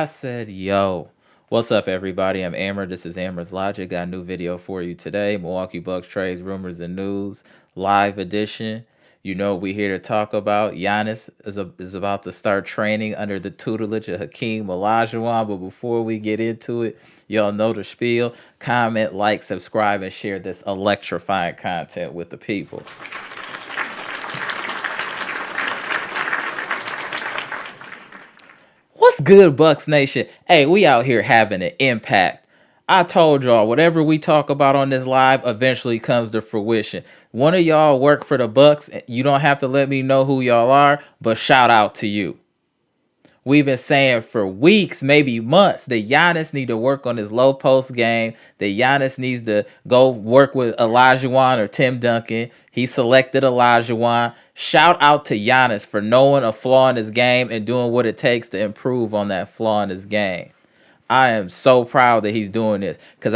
said, yo, what's up, everybody? I'm Amara. This is Amara's Logic. Got a new video for you today. Milwaukee Bucks trades, rumors, and news, live edition. You know what we're here to talk about. Giannis is about to start training under the tutelage of Hakeem Olajuwon. But before we get into it, y'all know the spiel. Comment, like, subscribe, and share this electrifying content with the people. What's good, Bucks Nation? Hey, we out here having an impact. I told y'all, whatever we talk about on this live eventually comes to fruition. One of y'all work for the Bucks. You don't have to let me know who y'all are, but shout out to you. We've been saying for weeks, maybe months, that Giannis need to work on his low post game, that Giannis needs to go work with Olajuwon or Tim Duncan. He selected Olajuwon. Shout out to Giannis for knowing a flaw in his game and doing what it takes to improve on that flaw in his game. I am so proud that he's doing this because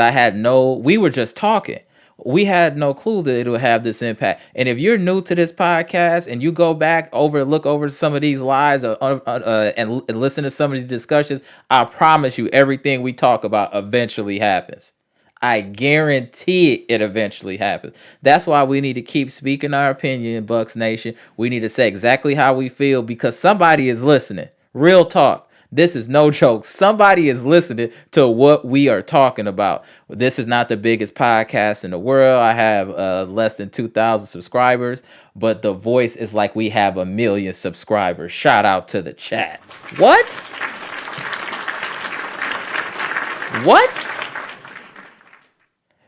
we were just talking. We had no clue that it would have this impact. And if you're new to this podcast and you go back look over some of these lives and listen to some of these discussions, I promise you everything we talk about eventually happens. I guarantee it eventually happens. That's why we need to keep speaking our opinion, Bucks Nation. We need to say exactly how we feel because somebody is listening. Real talk. This is no joke. Somebody is listening to what we are talking about. This is not the biggest podcast in the world. I have less than 2,000 subscribers, but the voice is like we have 1 million subscribers. Shout out to the chat. What? What?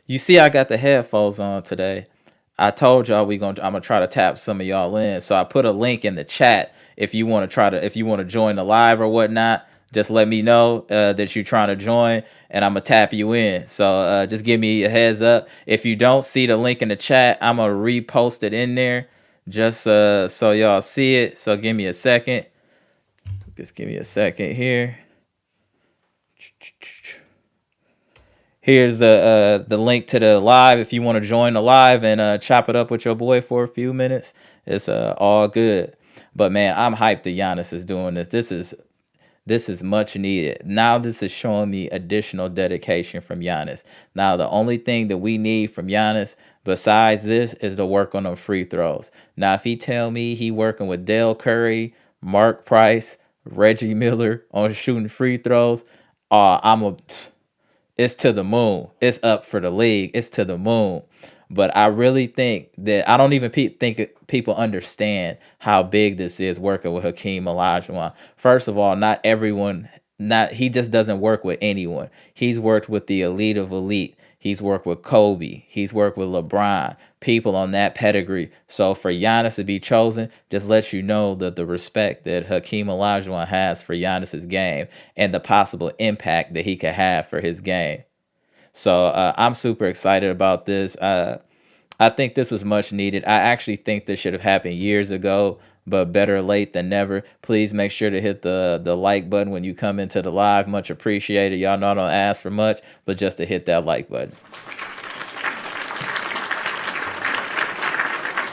You see, I got the headphones on today. I told y'all I'm gonna try to tap some of y'all in. So I put a link in the chat if you want to join the live or whatnot. Just let me know that you're trying to join, and I'm gonna tap you in. So just give me a heads up. If you don't see the link in the chat, I'm gonna repost it in there just so y'all see it. So give me a second. Just give me a second here. Here's the link to the live if you want to join the live and chop it up with your boy for a few minutes. It's all good. But man, I'm hyped that Giannis is doing this. This is much needed. Now this is showing me additional dedication from Giannis. Now the only thing that we need from Giannis besides this is to work on them free throws. Now if he tell me he working with Dale Curry, Mark Price, Reggie Miller on shooting free throws, it's to the moon. It's up for the league. It's to the moon. But I really think that I don't even think people understand how big this is working with Hakeem Olajuwon. First of all, he just doesn't work with anyone. He's worked with the elite of elite. He's worked with Kobe. He's worked with LeBron, people on that pedigree. So for Giannis to be chosen, just lets you know that the respect that Hakeem Olajuwon has for Giannis's game and the possible impact that he could have for his game. So I'm super excited about this. I think this was much needed. I actually think this should have happened years ago, but better late than never. Please make sure to hit the like button when you come into the live. Much appreciated. Y'all know I don't ask for much, but just to hit that like button.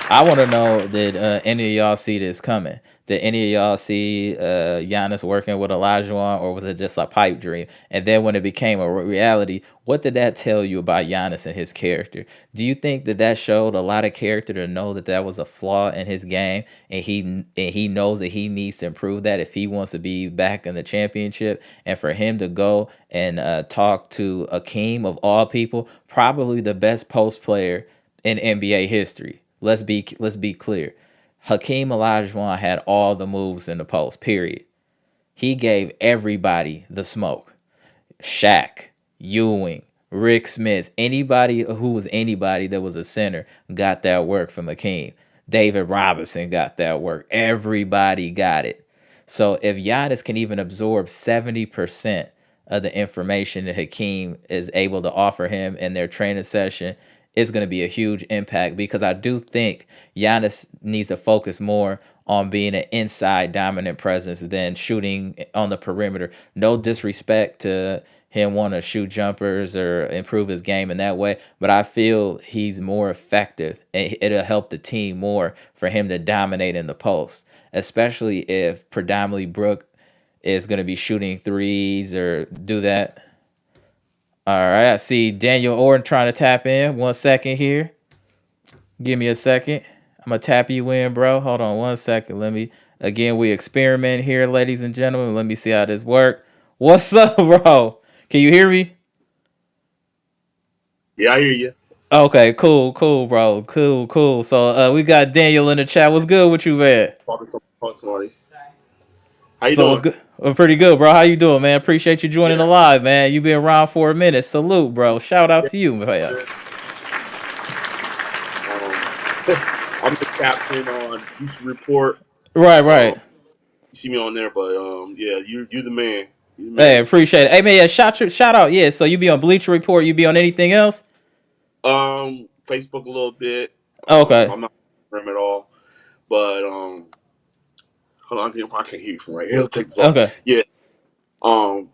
I want to know that any of y'all see this coming. Did any of y'all see Giannis working with Olajuwon, or was it just a pipe dream? And then when it became a reality, what did that tell you about Giannis and his character? Do you think that showed a lot of character to know that was a flaw in his game, and he knows that he needs to improve that if he wants to be back in the championship? And for him to go and talk to Hakeem, of all people, probably the best post player in NBA history. Let's be clear. Hakeem Olajuwon had all the moves in the post, period. He gave everybody the smoke. Shaq, Ewing, Rick Smith, anybody who was anybody that was a center got that work from Hakeem. David Robinson got that work. Everybody got it. So if Giannis can even absorb 70% of the information that Hakeem is able to offer him in their training session, it's going to be a huge impact, because I do think Giannis needs to focus more on being an inside dominant presence than shooting on the perimeter. No disrespect to him want to shoot jumpers or improve his game in that way, but I feel he's more effective, and it'll help the team more for him to dominate in the post, especially if predominantly Brook is going to be shooting threes or do that. All right, I see Daniel Orton trying to tap in. 1 second here. Give me a second. I'm gonna tap you in, bro. Hold on 1 second. Let me again. We experiment here, ladies and gentlemen. Let me see how this work. What's up, bro? Can you hear me? Yeah, I hear you. Okay, cool, bro. Cool. So we got Daniel in the chat. What's good with you, man? Talking to somebody. How you So what's doing? good? Pretty good, bro. How you doing, man? Appreciate you joining the Yeah. live, man. You been around for a minute. Salute, bro. Shout out Yeah. to you, man. Man. Um, I'm the captain on Bleacher Report. Right. You see me on there, but yeah, you the man. You the Hey, man. appreciate it. Hey, man, yeah, shout out. Yeah, so you be on Bleacher Report. You be on anything else? Facebook a little bit. Okay. I'm not on Instagram at all, but hold on, I can't hear you from right here. I'll take this off. Okay. Yeah. Um,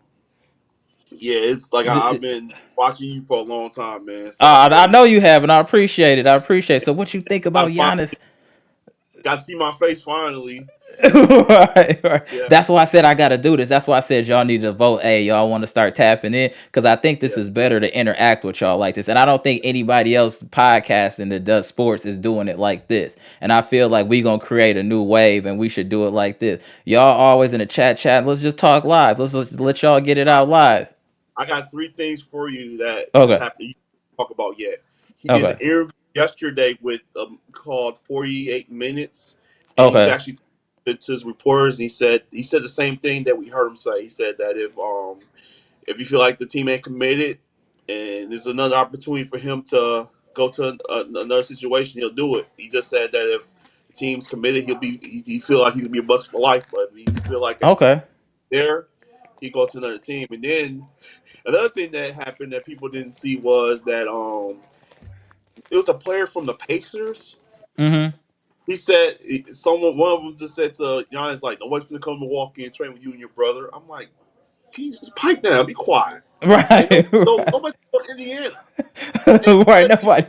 yeah, it's like I've been watching you for a long time, man. So I'm I ready. know you have, and I appreciate it. I appreciate it. So, what you think about Giannis? Got to see my face finally. Right. Yeah. That's why I said I got to do this. That's why I said y'all need to vote. Hey, y'all want to start tapping in because I think this Yeah. is better to interact with y'all like this. And I don't think anybody else podcasting that does sports is doing it like this. And I feel like we gonna create a new wave, and we should do it like this. Y'all always in the chat. Let's just talk live. Let's just let y'all get it out live. I got three things for you that just Okay. happened. You can't talk about yet. He did an Okay. interview yesterday with called 48 Minutes, and he's Okay. actually to his reporters. And he said the same thing that we heard him say. He said that if you feel like the team ain't committed, and there's another opportunity for him to go to another situation, he'll do it. He just said that if the team's committed, he feel like he could be a Bucks for life. But if he feel like it's Okay. there, he go to another team. And then another thing that happened that people didn't see was that it was a player from the Pacers. Mm-hmm. He said one of them just said to Giannis like, "Nobody's gonna come to Milwaukee and train with you and your brother." I'm like, just pipe down, be quiet. Ain't Right. Right. nobody's going to Indiana. And Right. Nobody.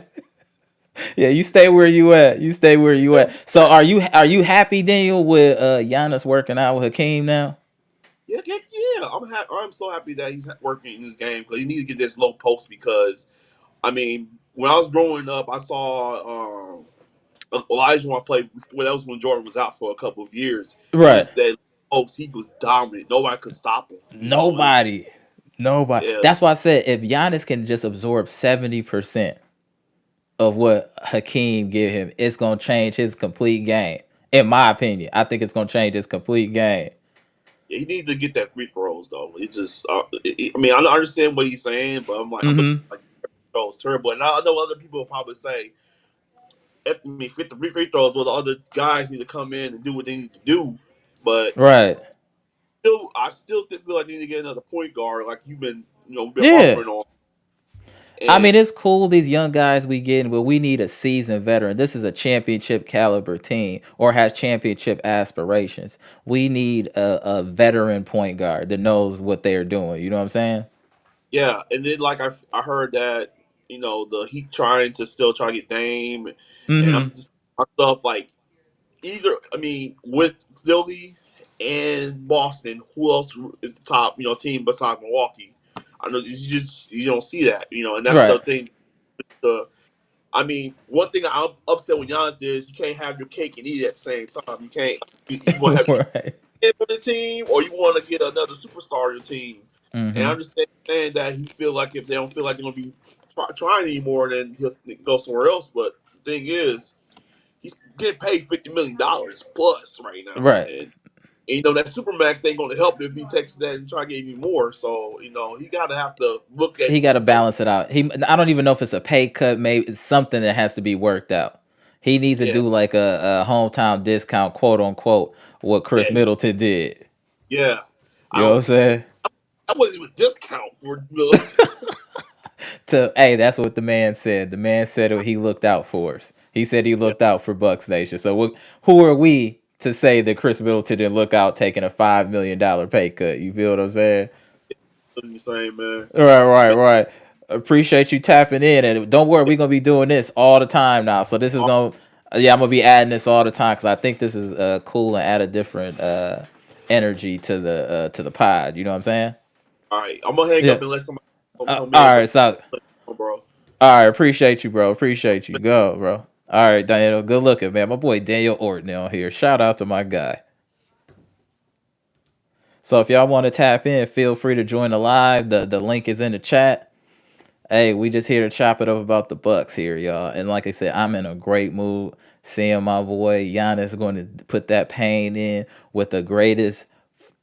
Yeah, you stay where you at. You stay where you yeah, at. So are you happy, Daniel, with Giannis working out with Hakeem now? yeah. I'm so happy that he's working in this game because he needs to get this low post because I mean, when I was growing up, I saw Olajuwon played. Well, that was when Jordan was out for a couple of years, and Right. just that folks, he was dominant. Nobody could stop him. It was Nobody. Nobody. yeah, That's why I said if Giannis can just absorb 70% of what Hakeem give him, it's gonna change his complete game. In my opinion, I think it's gonna change his complete game. he needs to get that free throws though. It's just, I mean, I understand what he's saying, but I'm looking Mm-hmm. like throws terrible, and I know other people will probably say, I mean, 50 free throws, well, the other guys need to come in and do what they need to do, but Right. I still feel like they need to get another point guard, like been Yeah. harping on, I mean, and it's cool these young guys we getting, but we need a seasoned veteran. This is a championship caliber team or has championship aspirations. We need a veteran point guard that knows what they're doing. You know what I'm saying? yeah, and then like I heard that the Heat trying to still try to get Dame, and Mm-hmm. I'm just myself like either I mean with Philly and Boston, who else is the top team besides Milwaukee? I know you don't see that and that's the Right. thing. The I mean, one thing I'm upset with Giannis is you can't have your cake and eat it at the same time. You can't. You want to have Right. him on the team, or you want to get another superstar on your team. And I Mm-hmm. understand that he feel like if they don't feel like they're gonna be trying anymore, then he'll go somewhere else. But the thing is, he's getting paid $50 million plus right now, Right. and that supermax ain't gonna help if he takes that and try to get even more. So he gotta have to look at He got to balance it out. I don't even know if it's a pay cut. Maybe it's something that has to be worked out. He needs to yeah, do like a hometown discount, quote unquote, what Chris yeah, Middleton did. yeah. You I know what I'm don't. saying? I wasn't even a discount for Milwaukee. Hey, that's what the man said. The man said he looked out for us. He said he Yeah, looked out for Bucks Nation. So who are we to say that Chris Middleton didn't look out taking a $5 million pay cut? You feel what I'm saying? doing the same, man. Right. Appreciate you tapping in, and don't worry, we're gonna be doing this all the time now. So this is Man, gonna, yeah, I'm gonna be adding this all the time because I think this is cool and add a different energy to the pod. You know what I'm saying? All right, I'm gonna hang Yeah. up and let somebody come in, All but right. So, bro. all right. Appreciate you, bro. Appreciate you. Go, bro. All right, Daniel. Good looking, man. My boy Daniel Orton on here. Shout out to my guy. So if y'all want to tap in, feel free to join the live. The link is in the chat. Hey, we just here to chop it up about the Bucks here, y'all. And like I said, I'm in a great mood seeing my boy Giannis going to put that pain in with the greatest,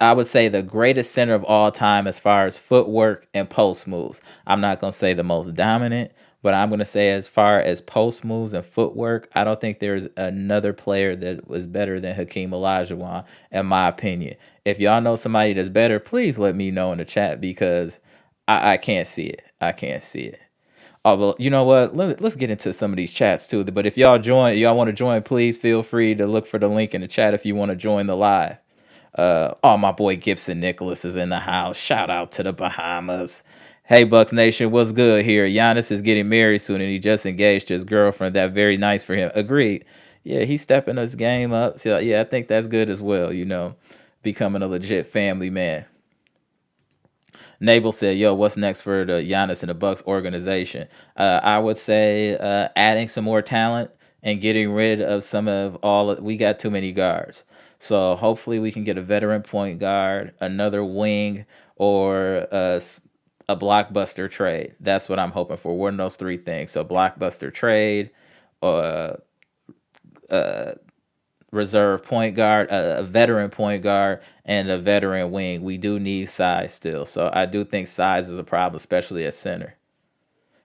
I would say the greatest center of all time as far as footwork and post moves. I'm not going to say the most dominant, but I'm going to say as far as post moves and footwork, I don't think there's another player that was better than Hakeem Olajuwon, in my opinion. If y'all know somebody that's better, please let me know in the chat because I can't see it. I can't see it. Oh, well, you know what? Let's get into some of these chats too. But if y'all want to join, please feel free to look for the link in the chat if you want to join the live. Oh, my boy Gibson Nicholas is in the house. Shout out to the Bahamas. Hey, Bucks Nation, what's good here? Giannis is getting married soon, and he just engaged his girlfriend. That very nice for him. Agreed. Yeah, he's stepping his game up. So yeah, I think that's good as well. Becoming a legit family man. Nabel said, "Yo, what's next for the Giannis and the Bucks organization?" I would say adding some more talent and getting rid of some of all. We got too many guards, so hopefully we can get a veteran point guard, another wing, or a blockbuster trade. That's what I'm hoping for. One of those three things. So blockbuster trade, or reserve point guard, a veteran point guard, and a veteran wing. We do need size still. So I do think size is a problem, especially at center.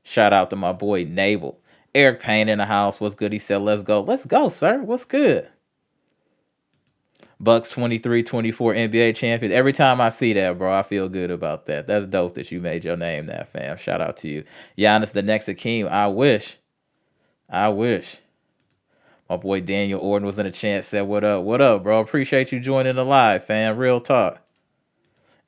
Shout out to my boy Nabel. Eric Payne in the house. What's good? He said, let's go. Let's go, sir. What's good? Bucks 23-24 NBA champions. Every time I see that, bro, I feel good about that. That's dope that you made your name that, fam. Shout out to you. Giannis, the next Hakeem. I wish. I wish. My boy Daniel Orton was in the chat, said, "What up? What up, bro? Appreciate you joining the live, fam. Real talk."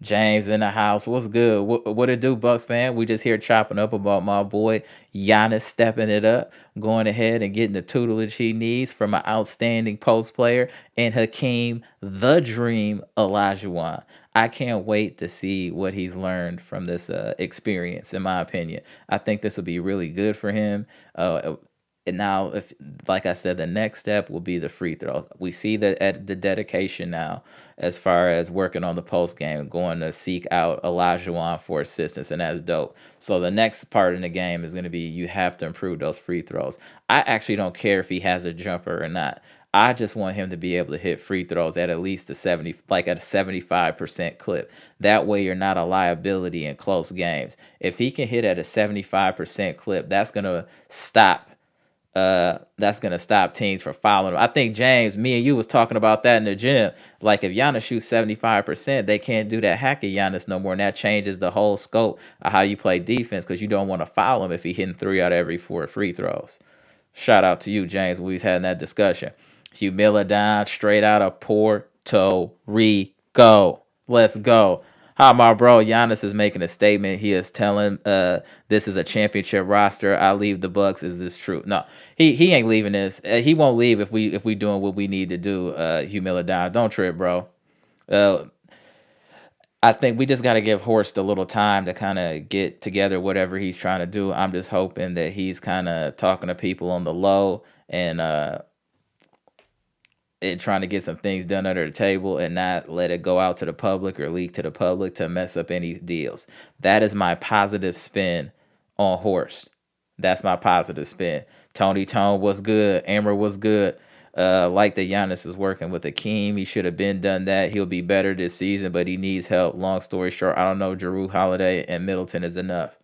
James in the house. What's good? What it do, Bucks fan? We just here chopping up about my boy Giannis stepping it up, going ahead and getting the tutelage he needs from an outstanding post player and Hakeem the Dream Olajuwon. I can't wait to see what he's learned from this experience. In my opinion, I think this will be really good for him. And now, if like I said, the next step will be the free throw. We see that at the dedication now, as far as working on the post game, going to seek out Olajuwon for assistance, and that's dope. So the next part in the game is going to be you have to improve those free throws. I actually don't care if he has a jumper or not. I just want him to be able to hit free throws at least a 70, like at a 75% clip. That way you're not a liability in close games. If he can hit at a 75% clip, that's gonna stop teams from fouling him. I think James, me and you was talking about that in the gym. Like if Giannis shoots 75%, they can't do that hack at Giannis no more, and that changes the whole scope of how you play defense because you don't want to foul him if he hitting 3 out of every 4 free throws. Shout out to you, James. We was having that discussion. Humilidon straight out of Puerto Rico. Let's go. How my bro Giannis is making a statement. He is telling this is a championship roster. I leave the Bucks. Is this true? No, he ain't leaving this. He won't leave if we doing what we need to do. Humilidon, don't trip, bro. Uh, I think we just got to give Horst a little time to kind of get together whatever he's trying to do. I'm just hoping that he's kind of talking to people on the low and trying to get some things done under the table and not let it go out to the public or leak to the public to mess up any deals. That is my positive spin on Horst. That's my positive spin. Tony Tone was good. Amara was good. Like the Giannis is working with Hakeem. He should have been done that. He'll be better this season, but he needs help. Long story short, I don't know. Jrue Holiday and Middleton is enough.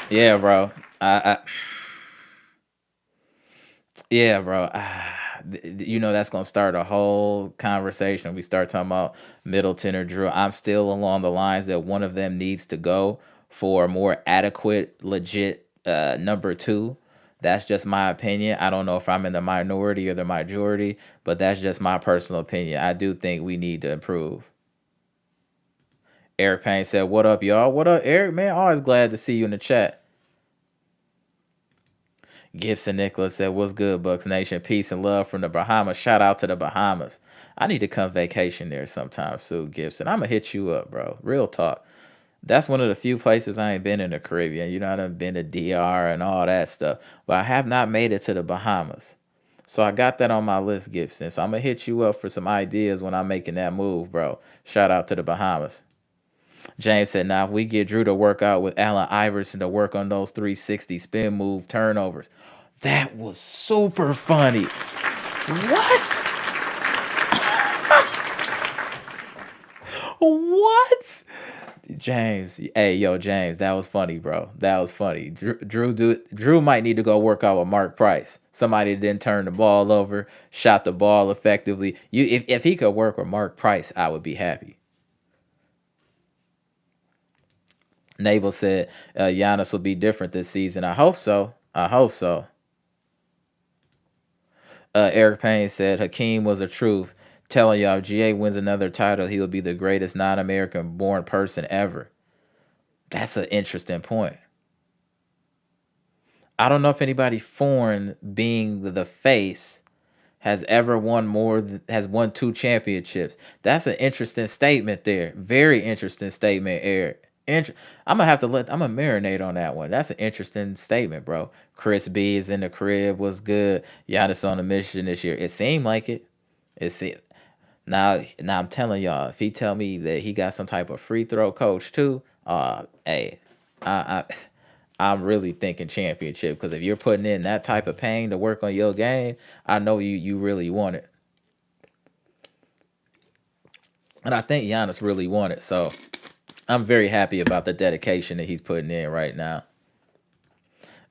Yeah, bro. Yeah, bro. That's gonna start a whole conversation. We start talking about Middleton or Drew. I'm still along the lines that one of them needs to go for a more adequate, legit number two. That's just my opinion. I don't know if I'm in the minority or the majority, but that's just my personal opinion. I do think we need to improve. Eric Payne said, "What up, y'all? What up, Eric? Man, always glad to see you in the chat." Gibson Nicholas said, "What's good, Bucks Nation? Peace and love from the Bahamas. Shout out to the Bahamas. I need to come vacation there sometime soon, Gibson. I'm gonna hit you up, bro. Real talk. That's one of the few places I ain't been in the Caribbean. You know, I done been to DR and all that stuff, but I have not made it to the Bahamas. So I got that on my list, Gibson. So I'm gonna hit you up for some ideas when I'm making that move, bro. Shout out to the Bahamas." James said, "Now if we get Drew to work out with Allen Iverson to work on those 360 spin move turnovers." That was super funny. What? What? James, hey yo, James, that was funny, bro. That was funny. Drew might need to go work out with Mark Price. Somebody that didn't turn the ball over, shot the ball effectively. If he could work with Mark Price, I would be happy. Nabel said Giannis will be different this season. I hope so. I hope so. Eric Payne said Hakeem was the truth. Telling y'all, if GA wins another title, he will be the greatest non-American born person ever. That's an interesting point. I don't know if anybody foreign being the face has ever won has won 2 championships. That's an interesting statement there. Very interesting statement, Eric. I'm gonna marinate on that one. That's an interesting statement, bro. Chris B is in the crib. Was good. Giannis on a mission this year. It seemed like it. It now I'm telling y'all, if he tell me that he got some type of free throw coach too, hey, I I'm really thinking championship, because if you're putting in that type of pain to work on your game, I know you really want it. And I think Giannis really want it. So I'm very happy about the dedication that he's putting in right now.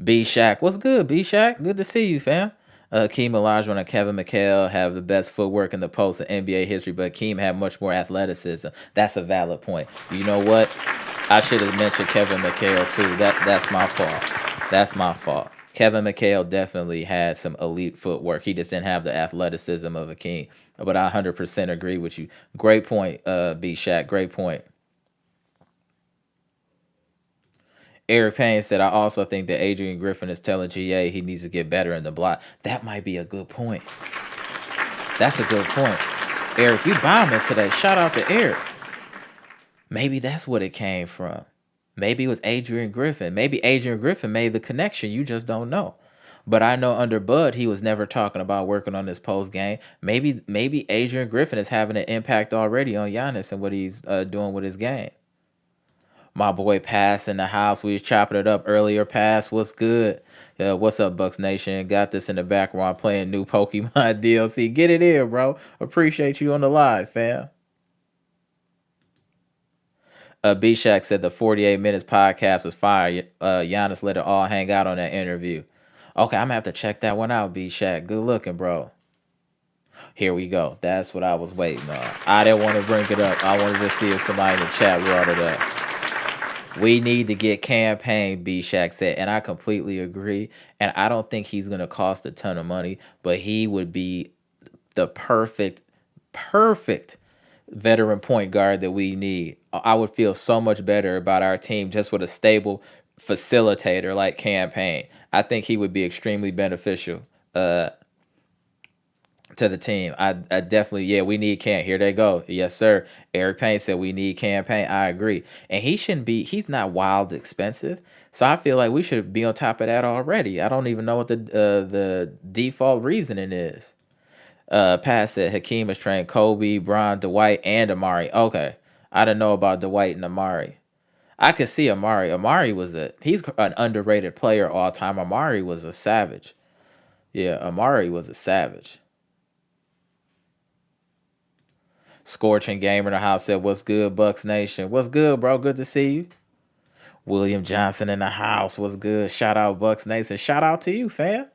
B Shack, what's good, B Shack? Good to see you, fam. Hakeem Olajuwon and Kevin McHale have the best footwork in the post of NBA history, but Hakeem had much more athleticism. That's a valid point. You know what? I should have mentioned Kevin McHale too. That's my fault. That's my fault. Kevin McHale definitely had some elite footwork. He just didn't have the athleticism of Hakeem. But I 100% agree with you. Great point, B Shack. Great point. Eric Payne said, "I also think that Adrian Griffin is telling GA he needs to get better in the block." That might be a good point. That's a good point. Eric, you bombing today. Shout out to Eric. Maybe that's what it came from. Maybe it was Adrian Griffin. Maybe Adrian Griffin made the connection. You just don't know. But I know under Bud, he was never talking about working on this post game. Maybe Adrian Griffin is having an impact already on Giannis and what he's doing with his game. My boy Pass in the house. We was chopping it up earlier. Pass, what's good? What's up, Bucks Nation? Got this in the background playing new Pokemon DLC. Get it in, bro. Appreciate you on the live, fam. B Shack said the 48 Minutes podcast was fire. Giannis let it all hang out on that interview. Okay, I'm gonna have to check that one out, B Shack. Good looking, bro. Here we go. That's what I was waiting on. I didn't want to bring it up. I wanted to see if somebody in the chat brought it up. We need to get Cam Payne, B Shack said, and I completely agree. And I don't think he's gonna cost a ton of money, but he would be the perfect veteran point guard that we need. I would feel so much better about our team just with a stable facilitator like Cam Payne. I think he would be extremely beneficial to the team. I definitely, yeah, we need Cam. Here they go. Yes, sir. Eric Payne said we need Cam Payne. I agree. And he shouldn't be, he's not wild expensive. So I feel like we should be on top of that already. I don't even know what the default reasoning is. Pat said Hakeem has trained Kobe, Bron, Dwight, and Amari. Okay. I didn't know about Dwight and Amari. I could see Amari. He's an underrated player all time. Amari was a savage. Yeah, Amari was a savage. Scorching Gamer in the house said, "What's good, Bucks Nation? What's good, bro? Good to see you." William Johnson in the house. What's good? Shout out, Bucks Nation. Shout out to you, fam.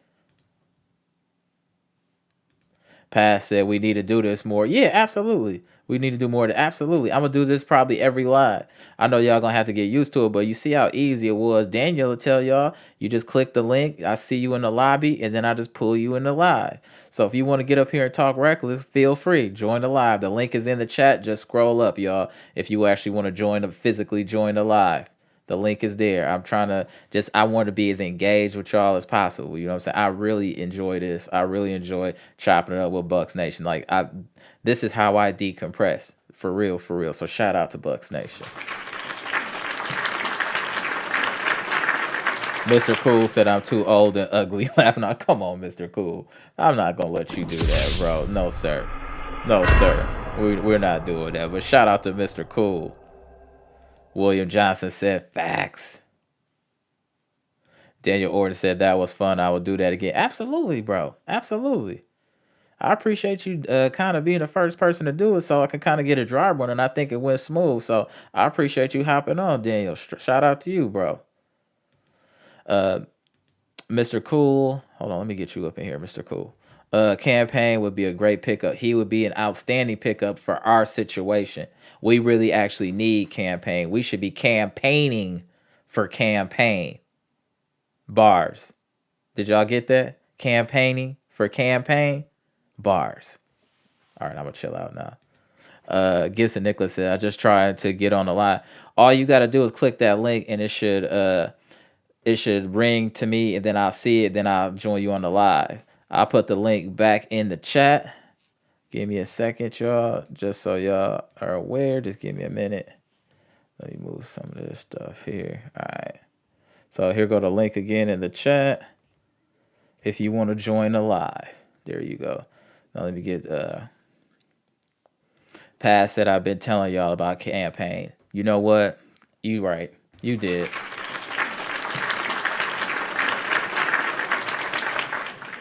Pass said we need to do this more. Yeah, absolutely. We need to do more. Absolutely. I'm gonna do this probably every live. I know y'all gonna have to get used to it, but you see how easy it was. Daniel will tell y'all, you just click the link. I see you in the lobby, and then I just pull you in the live. So if you want to get up here and talk reckless, feel free. Join the live. The link is in the chat. Just scroll up, y'all. If you actually want to physically join the live. The link is there. I'm trying to I want to be as engaged with y'all as possible. You know what I'm saying? I really enjoy this. I really enjoy chopping it up with Bucks Nation. This is how I decompress. For real, for real. So shout out to Bucks Nation. Mr. Cool said I'm too old and ugly. Laughing out. Come on, Mr. Cool. I'm not gonna let you do that, bro. No, sir. No, sir. We're not doing that. But shout out to Mr. Cool. William Johnson said facts. Daniel Orton said that was fun. I will do that again. Absolutely, bro. Absolutely. I appreciate you kind of being the first person to do it so I can kind of get a dry run, and I think it went smooth. So I appreciate you hopping on, Daniel. Shout out to you, bro. Mr. Cool. Hold on, let me get you up in here, Mr. Cool. Cam Payne would be a great pickup. He would be an outstanding pickup for our situation. We really actually need Cam Payne. We should be campaigning for Cam Payne. Bars. Did y'all get that? Campaigning for Cam Payne? Bars. All right, I'm going to chill out now. Gibson Nicholas said, I just tried to get on the line. All you got to do is click that link and it should ring to me, and then I'll see it. Then I'll join you on the live. I'll put the link back in the chat. Give me a second, y'all, just so y'all are aware. Just give me a minute. Let me move some of this stuff here. All right. So here go the link again in the chat. If you want to join the live, there you go. Now let me get past that. I've been telling y'all about Cam Payne. You know what? You right. You did.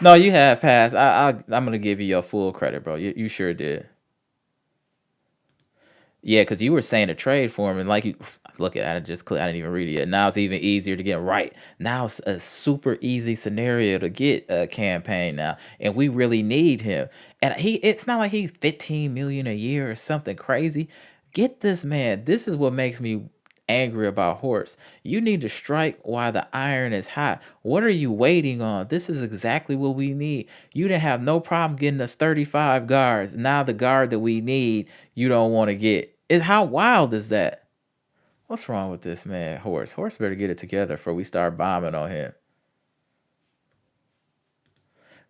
No, you have passed. I'm gonna give you your full credit, bro. You sure did. Yeah, because you were saying a trade for him, and like you look at, I didn't even read it yet. Now it's even easier to get right. Now it's a super easy scenario to get a campaign now, and we really need him. And it's not like he's 15 million a year or something crazy. Get this man. This is what makes me angry about Horse. You need to strike while the iron is hot. What are you waiting on? This is exactly what we need. You didn't have no problem getting us 35 guards. Now the guard that we need, you don't want to get. How wild is that? What's wrong with this man, Horse? Horse better get it together before we start bombing on him.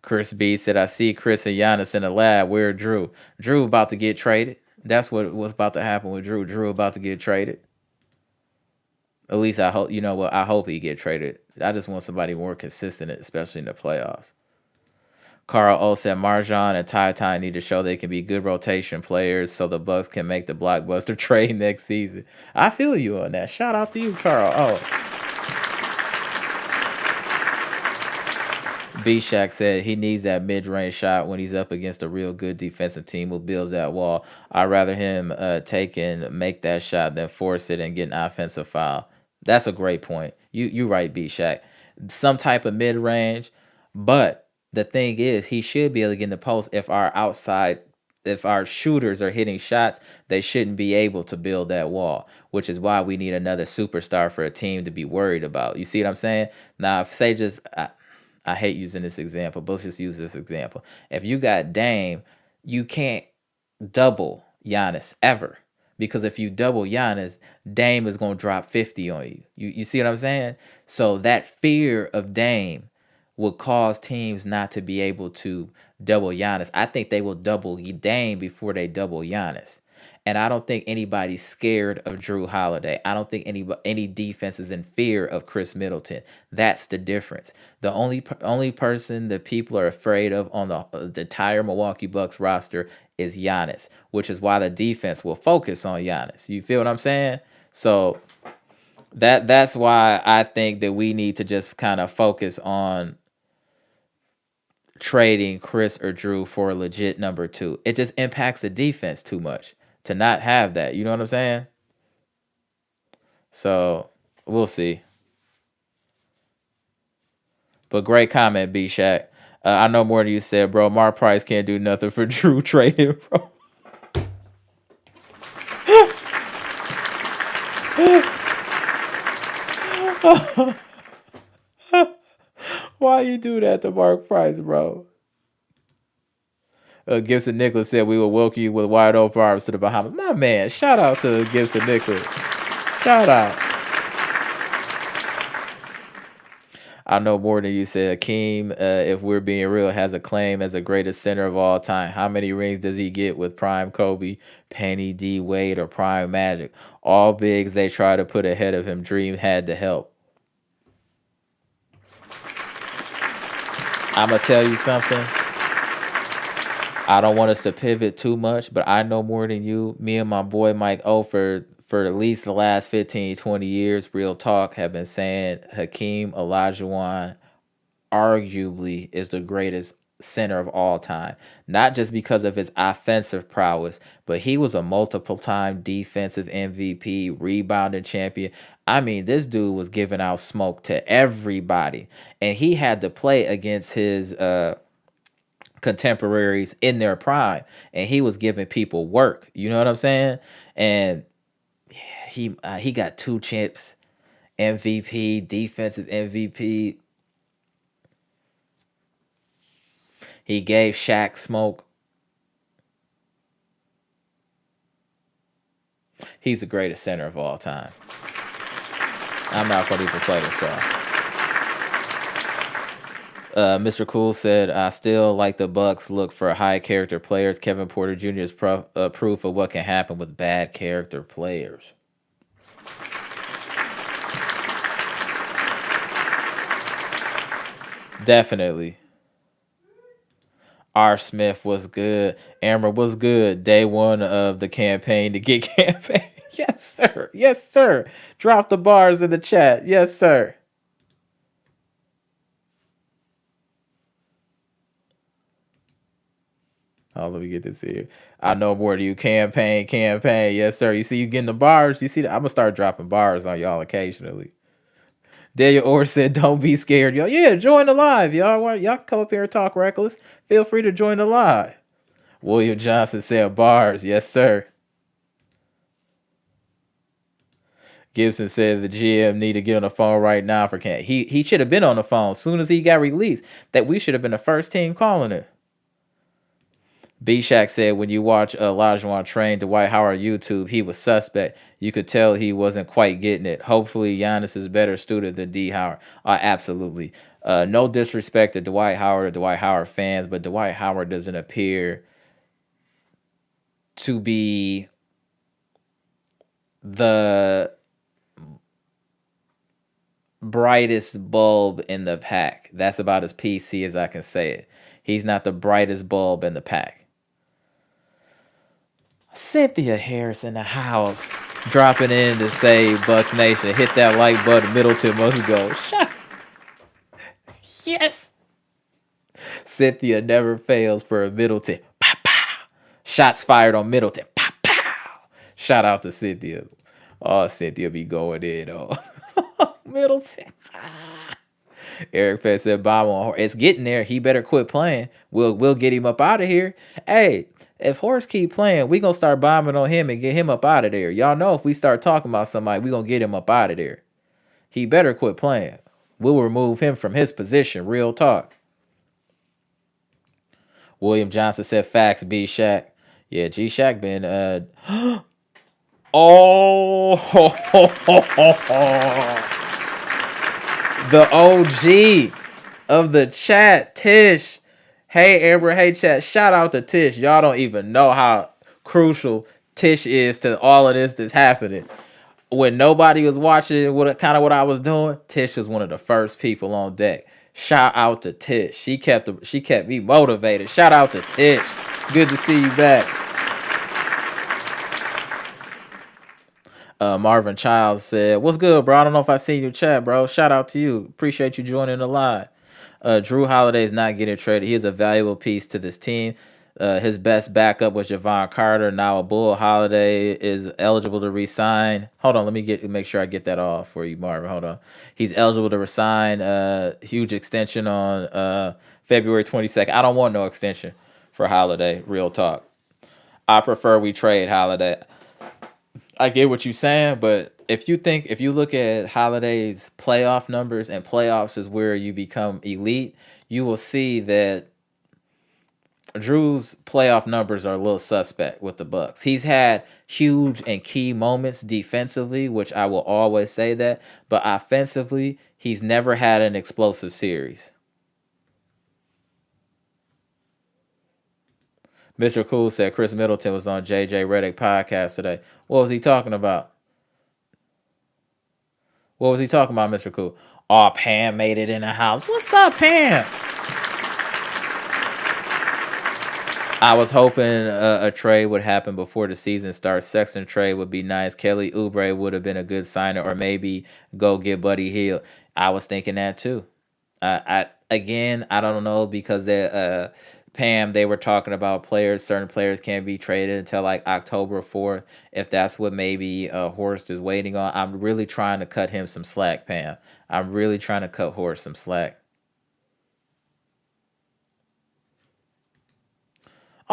Chris B said, I see Chris and Giannis in the lab. Where Drew? Drew about to get traded. That's what's about to happen with Drew. Drew about to get traded. At least I hope, I hope he get traded. I just want somebody more consistent, especially in the playoffs. Carl O said Marjan and Ty need to show they can be good rotation players so the Bucks can make the blockbuster trade next season. I feel you on that. Shout out to you, Carl O. B-Shack said he needs that mid-range shot when he's up against a real good defensive team who builds that wall. I'd rather him take and make that shot than force it and get an offensive foul. That's a great point. You right, B-Shack. Some type of mid-range, but the thing is, he should be able to get in the post if our shooters are hitting shots, they shouldn't be able to build that wall, which is why we need another superstar for a team to be worried about. You see what I'm saying? Now, if say just... I hate using this example, but let's just use this example. If you got Dame, you can't double Giannis ever. Because if you double Giannis, Dame is going to drop 50 on you. You see what I'm saying? So that fear of Dame will cause teams not to be able to double Giannis. I think they will double Dame before they double Giannis. And I don't think anybody's scared of Drew Holiday. I don't think any defense is in fear of Chris Middleton. That's the difference. The only person that people are afraid of on the entire Milwaukee Bucks roster is Giannis, which is why the defense will focus on Giannis. You feel what I'm saying? So that's why I think that we need to just kind of focus on trading Chris or Drew for a legit number two. It just impacts the defense too much to not have that. You know what I'm saying? So we'll see. But great comment, B Shaq. I know more than you said, bro. Mark Price can't do nothing for Drew trading, bro. Why you do that to Mark Price, bro? Gibson Nicholas said we will welcome you with wide open arms to the Bahamas. My man, shout out to Gibson Nicholas. Shout out. I know more than you said. Hakeem, if we're being real, has a claim as the greatest center of all time. How many rings does he get with Prime Kobe, Penny D Wade, or Prime Magic? All bigs they try to put ahead of him. Dream had to help. I'm gonna tell you something. I don't want us to pivot too much, but I know more than you. Me and my boy Mike O for at least the last 15, 20 years, real talk, have been saying Hakeem Olajuwon arguably is the greatest center of all time. Not just because of his offensive prowess, but he was a multiple time defensive MVP, rebounding champion. I mean, this dude was giving out smoke to everybody. And he had to play against his contemporaries in their prime. And he was giving people work. You know what I'm saying? And he got two chips. MVP, defensive MVP. He gave Shaq smoke. He's the greatest center of all time. I'm not going to even play this song. Mr. Cool said, "I still like the Bucks look for high character players. Kevin Porter Jr. is proof of what can happen with bad character players." Definitely. R. Smith was good. Amara was good. Day one of the campaign to get campaign. Yes, sir. Yes, sir. Drop the bars in the chat. Yes, sir. Oh, let me get this here. I know more than you. Campaign. Yes, sir. You see, you getting the bars. You see, I'm gonna start dropping bars on y'all occasionally. Daniel Orr said, "Don't be scared, y'all. Yeah, join the live, y'all. Y'all can come up here and talk reckless. Feel free to join the live." William Johnson said, "Bars, yes, sir." Gibson said the GM need to get on the phone right now for Cam. He should have been on the phone as soon as he got released. That we should have been the first team calling it. B Shack said when you watch Olajuwon train Dwight Howard YouTube, he was suspect. You could tell he wasn't quite getting it. Hopefully, Giannis is better suited than D Howard. Absolutely. No disrespect to Dwight Howard or Dwight Howard fans, but Dwight Howard doesn't appear to be the brightest bulb in the pack. That's about as PC as I can say it. He's not the brightest bulb in the pack. Cynthia Harris in the house, dropping in to say Bucks Nation. Hit that like button. Middleton must go. Yes. Cynthia never fails for a Middleton. Pow, pow. Shots fired on Middleton. Pow, pow. Shout out to Cynthia. Oh, Cynthia be going in. Oh, Middleton. Eric Fett said, "Bob on. It's getting there. He better quit playing. We'll get him up out of here." Hey, if Horace keep playing, we gonna start bombing on him and get him up out of there. Y'all know if we start talking about somebody, we gonna get him up out of there. He better quit playing. We'll remove him from his position. Real talk. William Johnson said, "Facts, B Shaq." Yeah, G Shaq been oh the OG of the chat, Tish. Hey, Amber. Hey, chat. Shout out to Tish. Y'all don't even know how crucial Tish is to all of this that's happening. When nobody was watching what I was doing, Tish was one of the first people on deck. Shout out to Tish. She kept me motivated. Shout out to Tish. Good to see you back. Marvin Childs said, "What's good, bro? I don't know if I seen your chat, bro. Shout out to you. Appreciate you joining the live." Drew Holiday is not getting traded. He is a valuable piece to this team. His best backup was Javon Carter. Now a Bull Holiday is eligible to resign. Hold on, let me make sure I get that off for you, Marvin. Hold on. He's eligible to resign. Huge extension on February 22nd. I don't want no extension for Holiday. Real talk. I prefer we trade Holiday. I get what you're saying, but if you look at Holiday's playoff numbers, and playoffs is where you become elite, you will see that Drew's playoff numbers are a little suspect with the Bucks. He's had huge and key moments defensively, which I will always say that, but offensively, he's never had an explosive series. Mr. Cool said Chris Middleton was on JJ Redick podcast today. What was he talking about? What was he talking about, Mr. Cool? Oh, Pam made it in the house. What's up, Pam? I was hoping a trade would happen before the season starts. Sexton trade would be nice. Kelly Oubre would have been a good signer, or maybe go get Buddy Hield. I was thinking that too. I don't know because Pam, they were talking about players. Certain players can't be traded until like October 4th. If that's what maybe Horst is waiting on, I'm really trying to cut him some slack, Pam. I'm really trying to cut Horst some slack.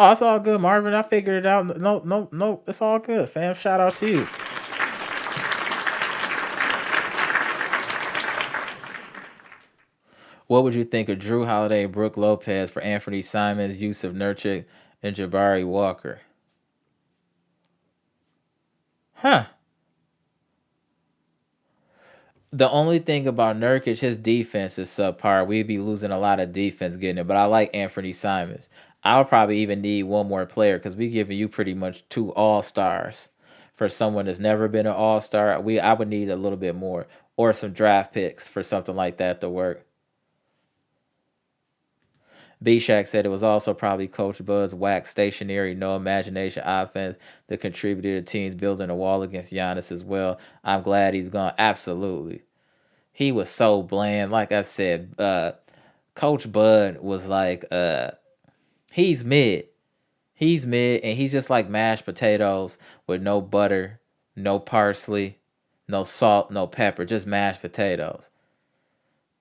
Oh, it's all good, Marvin. I figured it out. No, no, no. It's all good, fam. Shout out to you. What would you think of Drew Holiday, Brooke Lopez for Anthony Simons, Yusuf Nurkic, and Jabari Walker? Huh. The only thing about Nurkic, his defense is subpar. We'd be losing a lot of defense getting it, but I like Anthony Simons. I'll probably even need one more player because we giving you pretty much two all stars. For someone that's never been an all star, I would need a little bit more or some draft picks for something like that to work. B-Shack said it was also probably Coach Bud's whack, stationary, no imagination offense that contributed to teams building a wall against Giannis as well. I'm glad he's gone. Absolutely. He was so bland. Like I said, Coach Bud was like, he's mid. He's mid, and he's just like mashed potatoes with no butter, no parsley, no salt, no pepper, just mashed potatoes.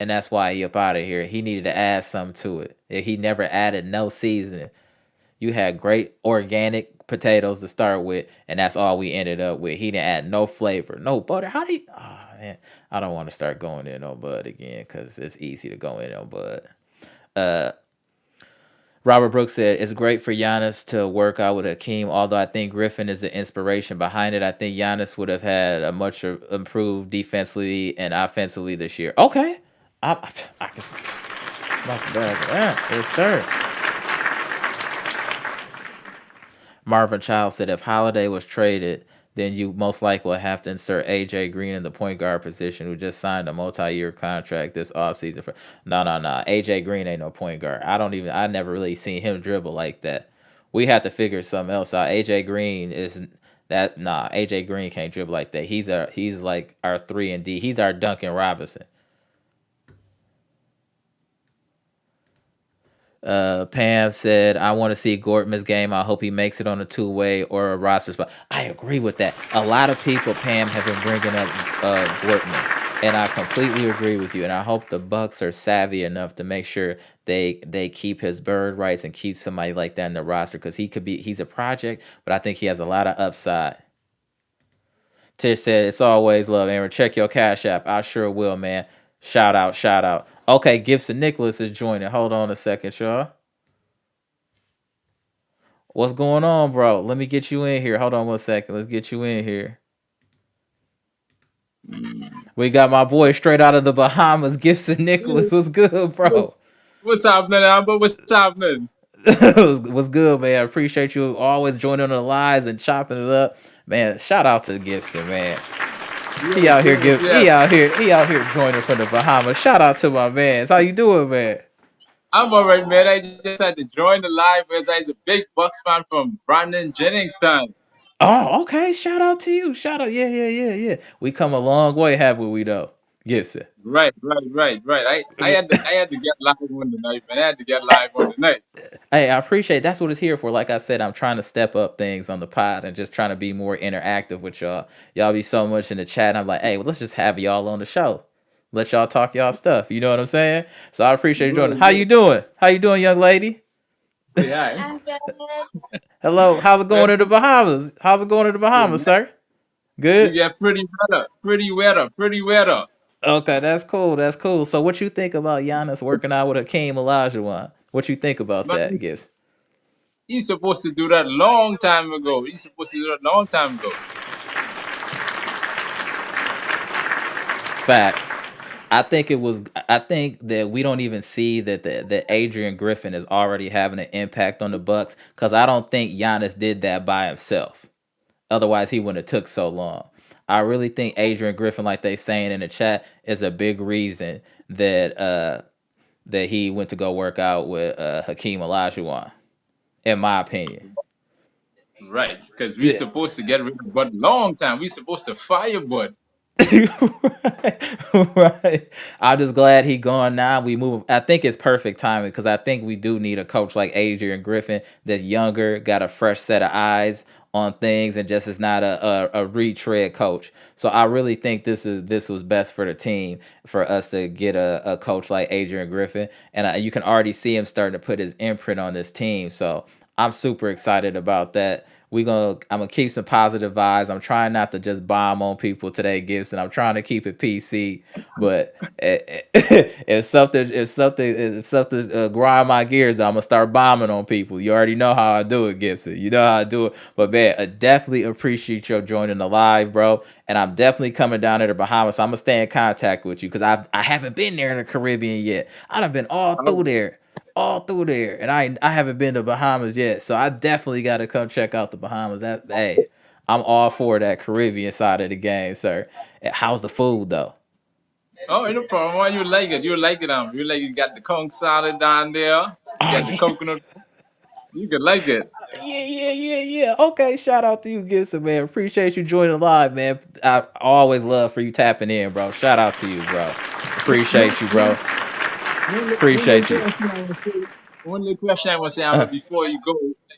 And that's why he up out of here. He needed to add something to it. He never added no seasoning. You had great organic potatoes to start with, and that's all we ended up with. He didn't add no flavor, no butter. How do you? Oh man, I don't want to start going in on Bud again because it's easy to go in on Bud. Uh, Robert Brooks said it's great for Giannis to work out with Hakeem, although I think Griffin is the inspiration behind it. I think Giannis would have had a much improved defensively and offensively this year. Okay, I can smoke the bag of that. Yes, sir. Marvin Child said if Holiday was traded, then you most likely will have to insert AJ Green in the point guard position, who just signed a multi-year contract this offseason. For no. AJ Green ain't no point guard. I never really seen him dribble like that. We have to figure something else out. AJ Green is that nah. AJ Green can't dribble like that. He's like our 3 and D. He's our Duncan Robinson. Pam said, I want to see Gortman's game. I hope he makes it on a two-way or a roster spot. I agree with that. A lot of people, Pam, have been bringing up Gortman, and I completely agree with you. And I hope the Bucks are savvy enough to make sure they keep his bird rights and keep somebody like that in the roster because he's a project, but I think he has a lot of upside. Tish said, it's always love, Aaron. Check your Cash App. I sure will, man. Shout out, shout out. Okay, Gibson Nicholas is joining. Hold on a second, y'all. What's going on, bro? Let me get you in here. Hold on 1 second. Let's get you in here. We got my boy straight out of the Bahamas, Gibson Nicholas. What's good, bro? What's happening, Amber? What's happening? What's good, man? I appreciate you always joining the lives and chopping it up. Man, shout out to Gibson, man. He out here he out here joining from the Bahamas. Shout out to my man. How you doing, man? I'm alright, man. I just had to join the live as I'm a big Bucks fan from Brandon Jenningstown. Oh, okay. Shout out to you. Shout out. Yeah. We come a long way, haven't we, though? Gibson. Right. I had to get live on the night, man. I had to get live on the night. Hey, I appreciate that's what it's here for. Like I said, I'm trying to step up things on the pod and just trying to be more interactive with y'all. Y'all be so much in the chat. And I'm like, hey, well, let's just have y'all on the show. Let y'all talk y'all stuff. You know what I'm saying? So I appreciate you joining. How you doing? How you doing, young lady? Yeah, Hello. How's it going man. in the Bahamas? How's it going in the Good, Bahamas, man. sir? We Good. get pretty weather. Okay, that's cool. That's cool. So what you think about Giannis working out with Hakeem Olajuwon? What you think about that, Man, Gibbs? He's supposed to do that long time ago. He's supposed to do that long time ago. Facts. I think it was. I think that we don't even see that Adrian Griffin is already having an impact on the Bucks because I don't think Giannis did that by himself. Otherwise, he wouldn't have took so long. I really think Adrian Griffin, like they saying in the chat, is a big reason that he went to go work out with Hakeem Olajuwon. In my opinion. Right, because we Yeah. supposed to get rid of Bud long time. We supposed to fire Bud. Right, right. I'm just glad he gone now. We move. I think it's perfect timing because I think we do need a coach like Adrian Griffin that's younger, got a fresh set of eyes on things, and just is not a retread coach. So I really think this was best for the team for us to get a coach like Adrian Griffin, and you can already see him starting to put his imprint on this team. So I'm super excited about that. I'm gonna keep some positive vibes. I'm trying not to just bomb on people today, Gibson. I'm trying to keep it PC. But if something grind my gears, I'm gonna start bombing on people. You already know how I do it, Gibson. You know how I do it. But man, I definitely appreciate your joining the live, bro. And I'm definitely coming down to the Bahamas. So I'm gonna stay in contact with you because I haven't been there in the Caribbean yet. I've been all through there, and I haven't been to Bahamas yet, so I definitely got to come check out the Bahamas. That hey, I'm all for that Caribbean side of the game, sir. How's the food though? Oh, no problem. Why you like it? You like it, You like you got the conch salad down there. You Oh got the yeah, coconut. You could like it. yeah. Okay, shout out to you, Gibson, man. Appreciate you joining live, man. I always love for you tapping in, bro. Shout out to you, bro. Appreciate you, bro. One Appreciate you. question I would say, one little question I want to say, Uh, before you go,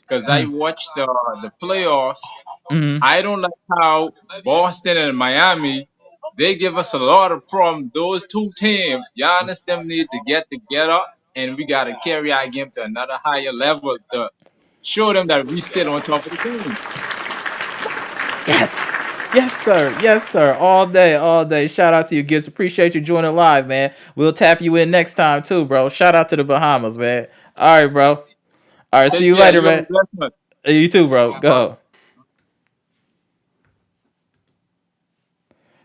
because I mm, watched the playoffs. mm. I don't like how Boston and Miami they give us a lot of problems. Those two teams, Giannis them need to get together, and we got to carry our game to another higher level to show them that we still on top of the game. Yes. Yes, sir. Yes, sir. All day, all day. Shout out to you, Gibbs. Appreciate you joining live, man. We'll tap you in next time too, bro. Shout out to the Bahamas, man. All right, bro. All right, see Take you care. later, You have a man. blessed one. You too, bro. Go.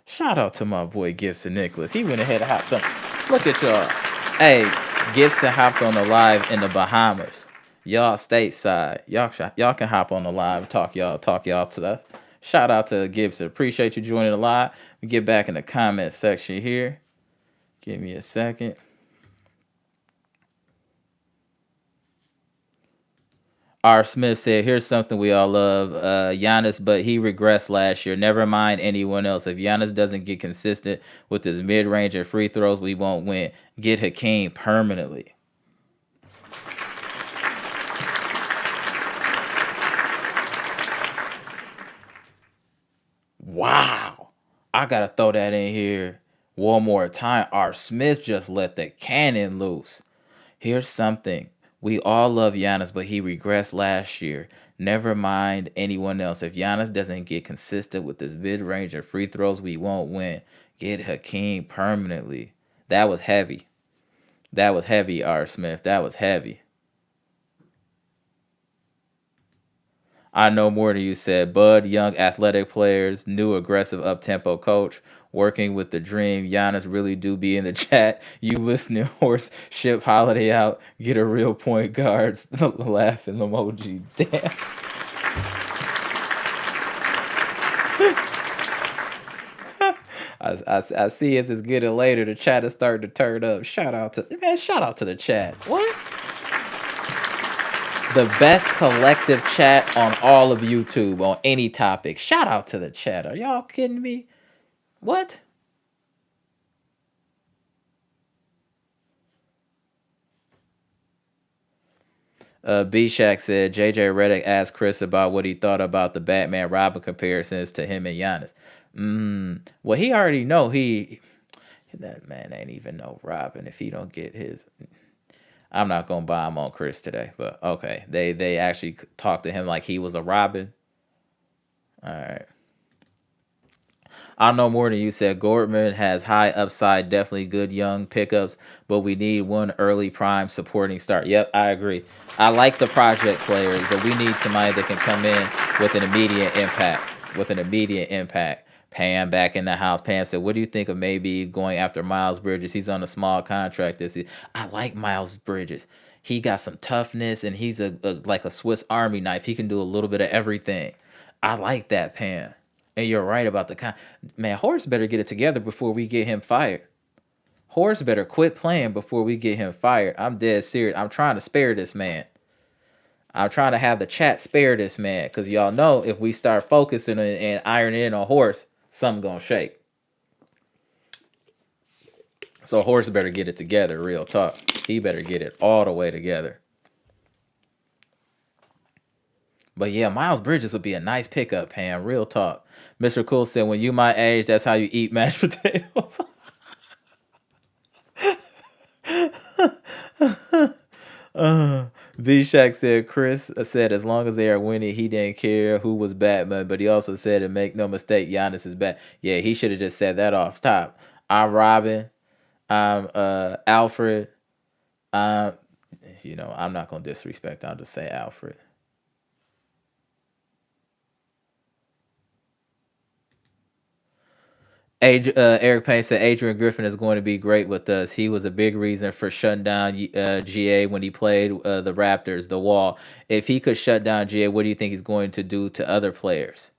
Shout out to my boy Gibson Nicholas. He went ahead and hopped on. Look at y'all. Hey, Gibson hopped on the live in the Bahamas. Y'all stateside. Y'all can hop on the live and talk y'all to that. Shout out to Gibson. Appreciate you joining the live. We get back in the comment section here. Give me a second. R. Smith said, "Here's something we all love. Giannis, but he regressed last year. Never mind anyone else. If Giannis doesn't get consistent with his mid-range and free throws, we won't win. Get Hakeem permanently." Wow. I gotta throw that in here one more time. R. Smith just let the cannon loose. Here's something. We all love Giannis, but he regressed last year. Never mind anyone else. If Giannis doesn't get consistent with his mid range and free throws, we won't win. Get Hakeem permanently. That was heavy. That was heavy, R. Smith. That was heavy. I know more than you said. Bud, young athletic players, new aggressive up tempo coach, working with the dream. Giannis really do be in the chat. You listening horse, ship Holiday out, get a real point guards. Laughing emoji. Damn. I see as it's getting later, the chat is starting to turn up. Shout out to the chat. What? The best collective chat on all of YouTube on any topic. Shout out to the chat. Are y'all kidding me? What? B Shack said JJ Redick asked Chris about what he thought about the Batman Robin comparisons to him and Giannis. Well, he already know that man ain't even no Robin if he don't get his. I'm not gonna buy him on Chris today, but okay. They actually talked to him like he was a Robin. All right. I know more than you said. Gordman has high upside, definitely good young pickups, but we need one early prime supporting start. Yep, I agree. I like the project players, but we need somebody that can come in with an immediate impact. With an immediate impact. Pam back in the house. Pam said, "What do you think of maybe going after Miles Bridges? He's on a small contract this year." I like Miles Bridges. He got some toughness, and he's like a Swiss Army knife. He can do a little bit of everything. I like that, Pam. And you're right about the man. Horace better get it together before we get him fired. Horace better quit playing before we get him fired. I'm dead serious. I'm trying to spare this man. I'm trying to have the chat spare this man because y'all know if we start focusing and ironing in on Horace, something gonna shake. So Horace better get it together. Real talk. He better get it all the way together. But yeah, Miles Bridges would be a nice pickup, Pam. Real talk. Mr. Cool said, when you my age, that's how you eat mashed potatoes. V Shack said, Chris said, as long as they are winning, he didn't care who was Batman. But he also said, and make no mistake, Giannis is back. Yeah, he should have just said that off top. I'm Robin. I'm Alfred. I'm, I'm not going to disrespect. I'll just say Alfred. Eric Payne said Adrian Griffin is going to be great with us. He was a big reason for shutting down GA when he played the Raptors, the Wall. If he could shut down GA, what do you think he's going to do to other players?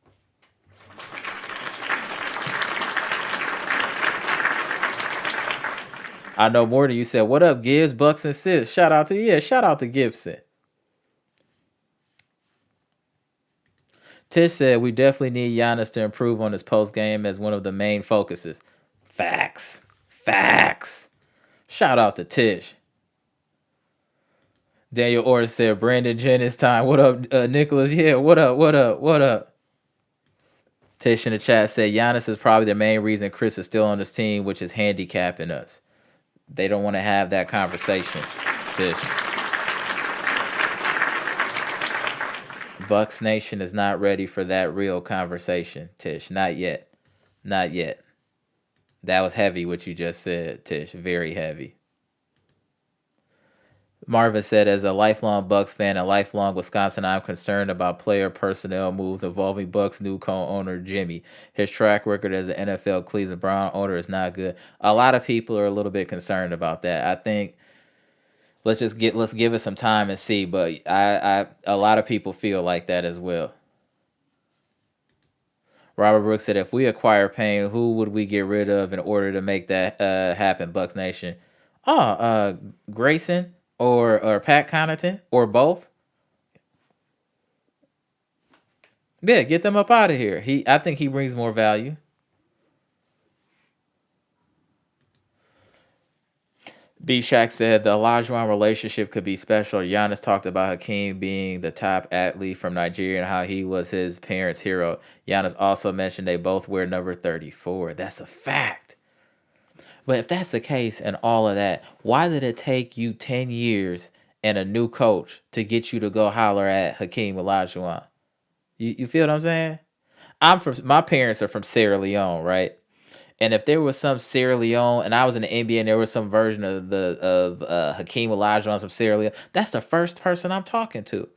I know more than you said. What up, Gibbs, Bucks, and Sis? Shout out to Gibson. Tish said we definitely need Giannis to improve on his post game as one of the main focuses. Facts. Shout out to Tish. Daniel Orr said Brandon Jennings time. What up, Nicholas? Yeah, what up? Tish in the chat said Giannis is probably the main reason Chris is still on this team, which is handicapping us. They don't want to have that conversation, Tish. Bucks Nation is not ready for that real conversation, Tish. Not yet. That was heavy what you just said, Tish. Very heavy. Marvin said, as a lifelong Bucks fan and lifelong Wisconsin, I'm concerned about player personnel moves involving Bucks new co-owner Jimmy. His track record as an NFL Cleveland Brown owner is not good. A lot of people are a little bit concerned about that. I think let's give it some time and see. But a lot of people feel like that as well. Robert Brooks said, if we acquire Payne, who would we get rid of in order to make that happen, Bucks Nation? Grayson or Pat Connaughton or both. Yeah, get them up out of here. I think he brings more value. B Shack said the Olajuwon relationship could be special. Giannis talked about Hakeem being the top athlete from Nigeria and how he was his parents' hero. Giannis also mentioned they both wear number 34. That's a fact. But if that's the case and all of that, why did it take you 10 years and a new coach to get you to go holler at Hakeem Olajuwon? You feel what I'm saying? My parents are from Sierra Leone, right? And if there was some Sierra Leone, and I was in the NBA, and there was some version of Hakeem Olajuwon from Sierra Leone, that's the first person I'm talking to.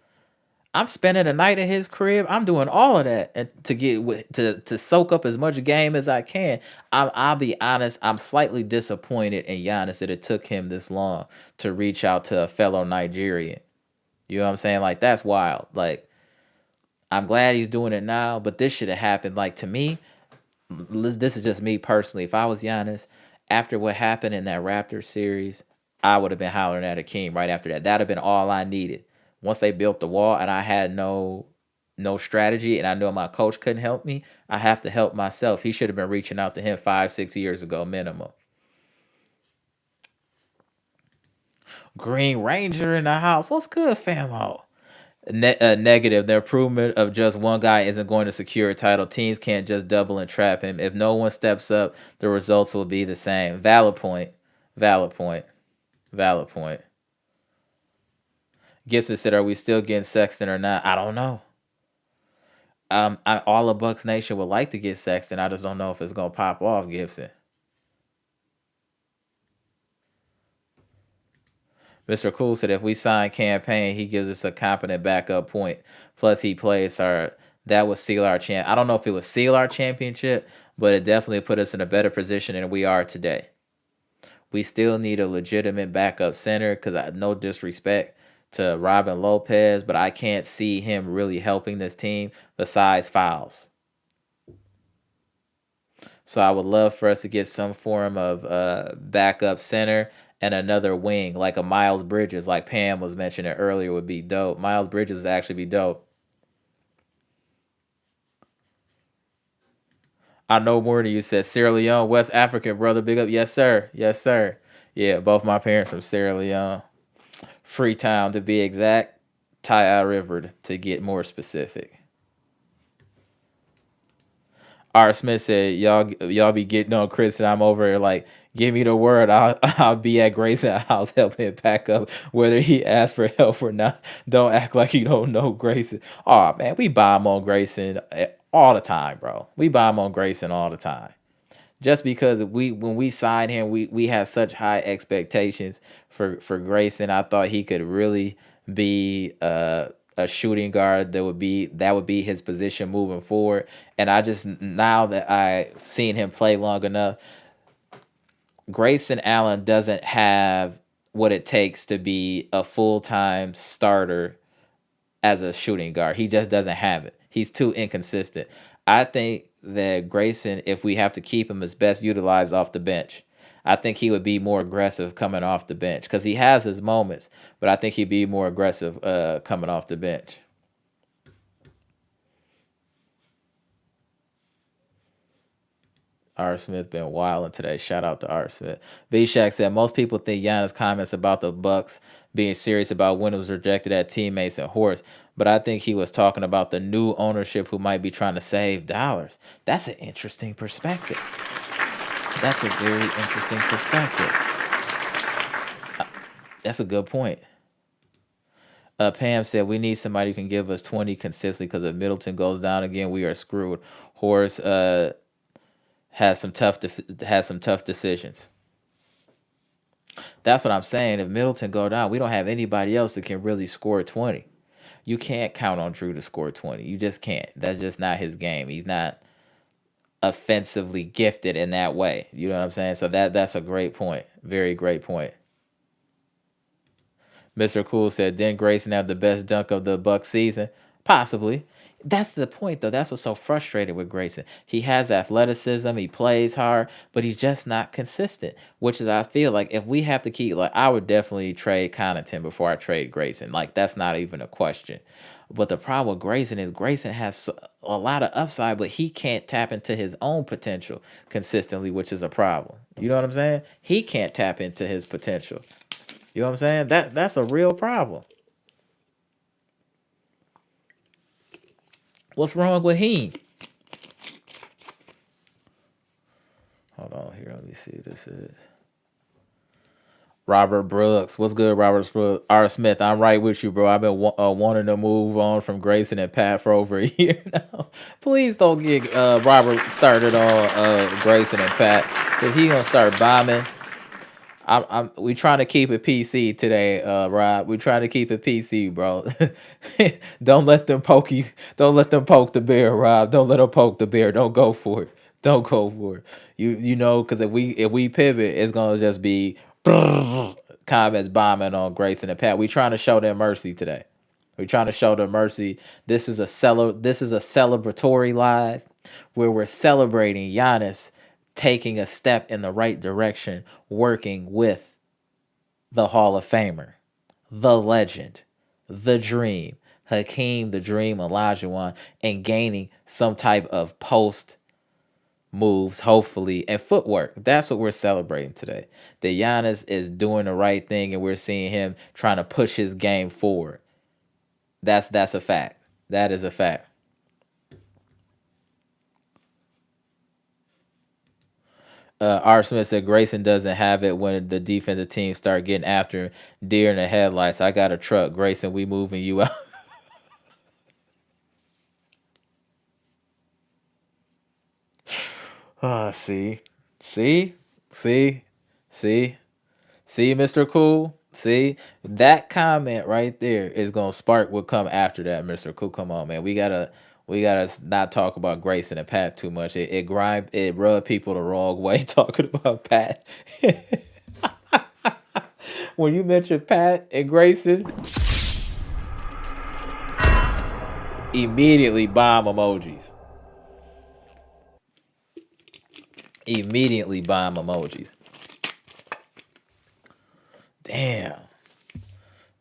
I'm spending a night at his crib. I'm doing all of that and to soak up as much game as I can. I'll be honest. I'm slightly disappointed in Giannis that it took him this long to reach out to a fellow Nigerian. You know what I'm saying? Like, that's wild. Like, I'm glad he's doing it now, but this should have happened. Like, to me, this is just me personally. If I was Giannis, after what happened in that Raptors series, I would have been hollering at Hakeem right after that. That'd have been all I needed. Once they built the wall and I had no strategy and I knew my coach couldn't help me, I have to help myself. He should have been reaching out to him 5-6 years ago minimum. Green Ranger in the house. What's good, famo? Negative. The improvement of just one guy isn't going to secure a title. Teams can't just double and trap him. If no one steps up, the results will be the same. Valid point. Gibson said, are we still getting Sexton or not? I don't know. All of Bucks Nation would like to get Sexton. I just don't know if it's gonna pop off, Gibson. Mr. Cool said if we sign Cam Payne, he gives us a competent backup point. Plus, he plays our that would seal our champ. I don't know if it would seal our championship, but it definitely put us in a better position than we are today. We still need a legitimate backup center because no disrespect to Robin Lopez, but I can't see him really helping this team besides fouls. So I would love for us to get some form of backup center and another wing, like a Miles Bridges, like Pam was mentioning earlier, would be dope. Miles Bridges would actually be dope. I know more than you said. Sierra Leone, West Africa, brother. Big up. Yes, sir. Yes, sir. Yeah, both my parents from Sierra Leone. Freetown to be exact. Tai'a River to get more specific. R. Smith said, y'all be getting on Chris and I'm over here like, give me the word. I'll be at Grayson's house helping him pack up whether he asks for help or not. Don't act like you don't know Grayson. Oh man, we bomb on Grayson all the time, bro. We bomb on Grayson all the time. Just because when we signed him, we had such high expectations for Grayson. I thought he could really be a shooting guard that would be his position moving forward. And I just now that I seen him play long enough, Grayson Allen doesn't have what it takes to be a full-time starter as a shooting guard. He just doesn't have it. He's too inconsistent. I think that Grayson, if we have to keep him, is best utilized off the bench. I think he would be more aggressive coming off the bench because he has his moments, but I think he'd be more aggressive coming off the bench. R. Smith been wilding today. Shout out to R. Smith. B Shack said most people think Giannis' comments about the Bucks being serious about when it was rejected at teammates and Horse, but I think he was talking about the new ownership who might be trying to save dollars. That's an interesting perspective. That's a very interesting perspective. That's a good point. Pam said we need somebody who can give us 20 consistently because if Middleton goes down again, we are screwed. Horace has some tough decisions. That's what I'm saying. If Middleton go down, we don't have anybody else that can really score 20. You can't count on Drew to score 20. You just can't. That's just not his game. He's not offensively gifted in that way. You know what I'm saying? So that's a great point. Very great point. Mr. Cool said, didn't Grayson have the best dunk of the Bucks season? Possibly. That's the point, though. That's what's so frustrating with Grayson. He has athleticism, he plays hard, but he's just not consistent. Which is, I feel like, if we have to keep, like, I would definitely trade Connaughton before I trade Grayson. Like, that's not even a question. But the problem with Grayson is Grayson has a lot of upside, but he can't tap into his own potential consistently, which is a problem. You know what I'm saying? He can't tap into his potential. You know what I'm saying? That's a real problem. What's wrong with him? Hold on here. Let me see what this is. Robert Brooks. What's good, Robert Brooks? R. Smith, I'm right with you, bro. I've been wanting to move on from Grayson and Pat for over a year now. Please don't get Robert started on Grayson and Pat because he going to start bombing. We trying to keep it PC today, Rob. We trying to keep it PC, bro. Don't let them poke you. Don't let them poke the bear, Rob. Don't let them poke the bear. Don't go for it. Don't go for it. You know, because if we pivot, it's gonna just be comments bombing on Grayson and Pat. We trying to show them mercy today. We trying to show them mercy. This is a celebratory live where we're celebrating Giannis taking a step in the right direction, working with the Hall of Famer, the legend, the dream, Hakeem The Dream Olajuwon, and gaining some type of post moves, hopefully, and footwork. That's what we're celebrating today. That Giannis is doing the right thing, and we're seeing him trying to push his game forward. That's a fact. That is a fact. R. Smith said Grayson doesn't have it when the defensive team start getting after him. Deer in the headlights. I got a truck. Grayson, we moving you out. See, see, see, see, see, Mr. Cool. See, that comment right there is gonna spark what come after that, Mr. Cool. Come on, man. We gotta not talk about Grayson and Pat too much. It rubbed people the wrong way talking about Pat. When you mention Pat and Grayson, immediately bomb emojis. Immediately bomb emojis. Damn.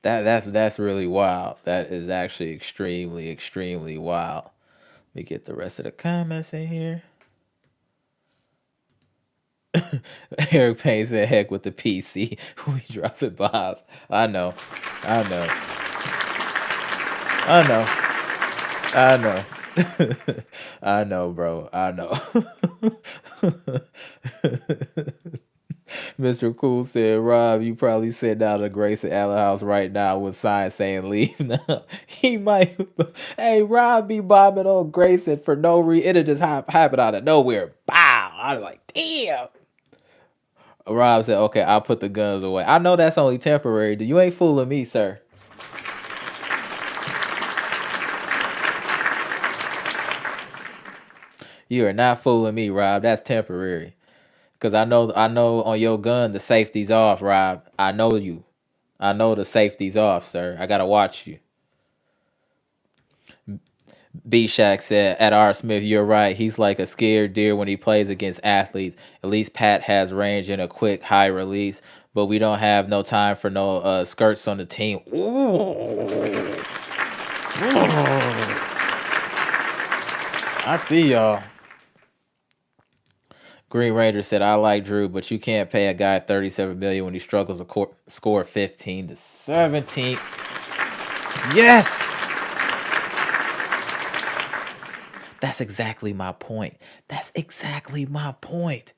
That's really wild. That is actually extremely wild. Let me get the rest of the comments in here. Eric Payne said, "Heck with the PC, we dropping bombs." I know, I know, I know, I know, I know, bro. I know. Mr. Cool said, "Rob, you probably sitting down to Grace at Allen House right now with signs saying leave now." He might. Hey, Rob be bombing on Grayson for no reason. It'll just happen out of nowhere. Bow. I was like, damn. Rob said, "Okay, I'll put the guns away." I know that's only temporary. You ain't fooling me, sir. You are not fooling me, Rob. That's temporary. Cause I know on your gun the safety's off, Rob. I know you. I know the safety's off, sir. I gotta watch you. B Shack said, "At R. Smith, you're right. He's like a scared deer when he plays against athletes. At least Pat has range and a quick high release, but we don't have no time for no skirts on the team." Ooh. I see y'all. Green Ranger said, "I like Drew, but you can't pay a guy 37 million when he struggles to score 15 to 17." Yes. That's exactly my point. That's exactly my point.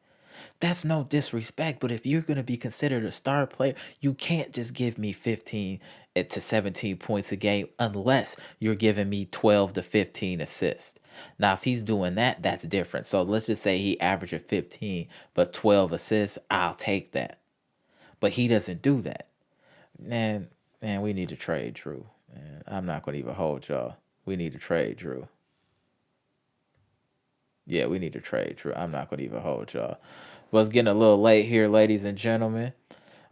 That's no disrespect, but if you're going to be considered a star player, you can't just give me 15 to 17 points a game unless you're giving me 12 to 15 assists. Now, if he's doing that, that's different. So let's just say he averages 15, but 12 assists, I'll take that. But he doesn't do that. Man, we need to trade Drew. Man, I'm not going to even hold y'all. We need to trade Drew. Yeah, we need to trade Drew. I'm not going to even hold y'all. Well, it's getting a little late here, ladies and gentlemen.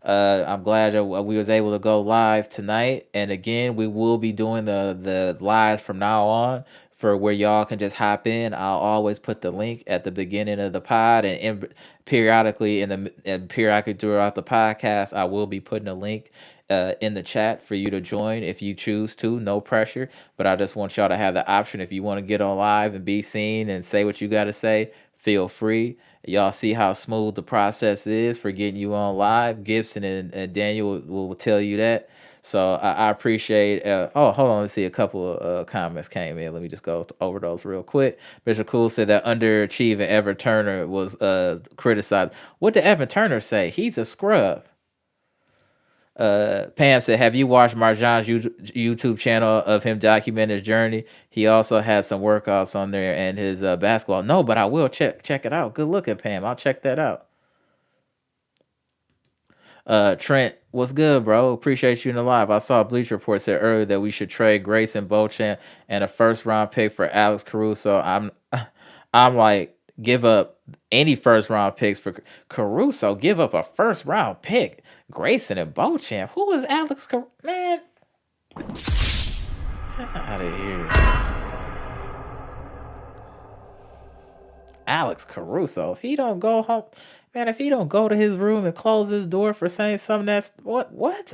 I'm glad that we was able to go live tonight, and again, we will be doing the live from now on for where y'all can just hop in. I'll always put the link at the beginning of the pod, and periodically throughout the podcast, I will be putting a link in the chat for you to join if you choose to. No pressure, but I just want y'all to have the option if you want to get on live and be seen and say what you got to say. Feel free. Y'all see how smooth the process is for getting you on live. Gibson and Daniel will tell you that. So I appreciate. Hold on. Let's see. A couple of comments came in. Let me just go over those real quick. Mr. Cool said that underachieving Evan Turner was criticized. What did Evan Turner say? He's a scrub. Pam said, "Have you watched Marjan's YouTube channel of him documenting his journey? He also has some workouts on there and his basketball." No, but I will check it out. Good looking, Pam. I'll check that out. Trent, what's good, bro? Appreciate you in the live. I saw Bleach Report said earlier that we should trade Grayson Bochamp and a first round pick for Alex Caruso. I'm like, give up any first round picks for Caruso. Give up a first round pick. Grayson and Bochamp. Who is Alex Caruso? Man, get out of here. Alex Caruso. If he don't go home, man, if he don't go to his room and close his door for saying something that's what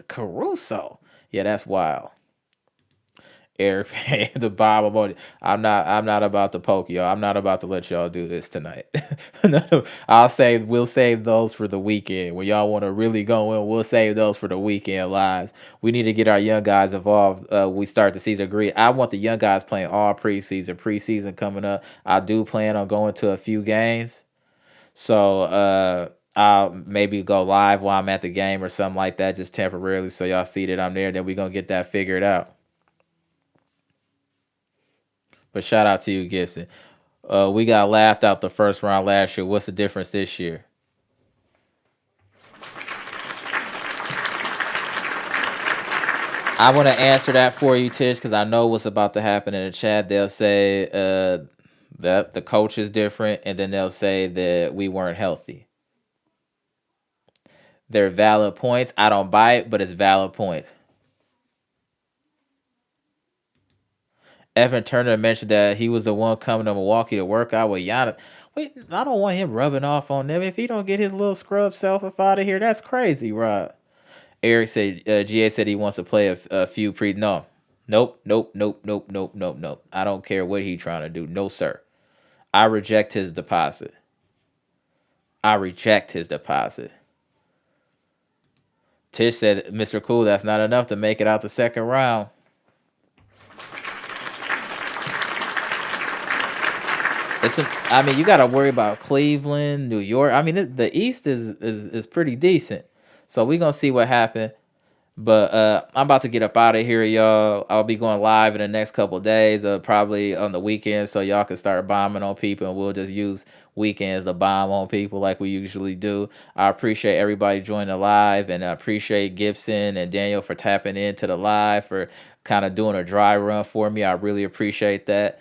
Caruso. Yeah, that's wild. Eric Payne, the Bible emoji. I'm not about to poke y'all. I'm not about to let y'all do this tonight. We'll save those for the weekend. When y'all want to really go in, we'll save those for the weekend lives. We need to get our young guys involved. We start the season. Agree. I want the young guys playing all preseason. Preseason coming up. I do plan on going to a few games. So I'll maybe go live while I'm at the game or something like that, just temporarily, so y'all see that I'm there. Then we're gonna get that figured out. But shout out to you, Gibson. We got laughed out the first round last year. What's the difference this year? I want to answer that for you, Tish, because I know what's about to happen in the chat. They'll say that the coach is different, and then they'll say that we weren't healthy. They're valid points. I don't buy it, but it's valid points. Evan Turner mentioned that he was the one coming to Milwaukee to work out with Giannis. Wait, I don't want him rubbing off on them. If he don't get his little scrub self up out of here, that's crazy, Rod. Eric said, GA said he wants to play a few pre. No, nope, nope, nope, nope, nope, nope, nope. I don't care what he trying to do. No, sir. I reject his deposit. I reject his deposit. Tish said, Mr. Cool, that's not enough to make it out the second round. I mean, you got to worry about Cleveland, New York. I mean, the East is pretty decent. So we're going to see what happens. But I'm about to get up out of here, y'all. I'll be going live in the next couple of days, probably on the weekends, so y'all can start bombing on people, and we'll just use weekends to bomb on people like we usually do. I appreciate everybody joining the live, and I appreciate Gibson and Daniel for tapping into the live, for kind of doing a dry run for me. I really appreciate that.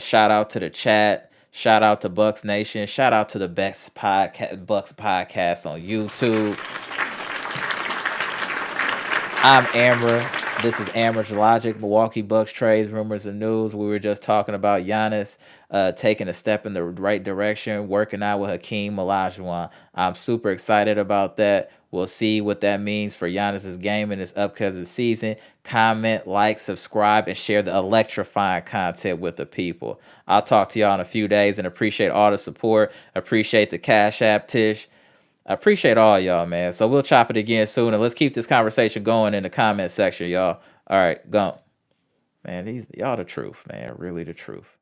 Shout out to the chat. Shout out to Bucks Nation. Shout out to the best Bucks podcast on YouTube. I'm Amara. This is Amara's Logic, Milwaukee Bucks trades, rumors, and news. We were just talking about Giannis taking a step in the right direction, working out with Hakeem Olajuwon. I'm super excited about that. We'll see what that means for Giannis's game in this upcoming season. Comment, like, subscribe, and share the electrifying content with the people. I'll talk to y'all in a few days, and appreciate all the support. Appreciate the Cash App, Tish. I appreciate all y'all, man. So we'll chop it again soon, and let's keep this conversation going in the comment section, y'all. All right, go. Man, y'all the truth, man. Really the truth.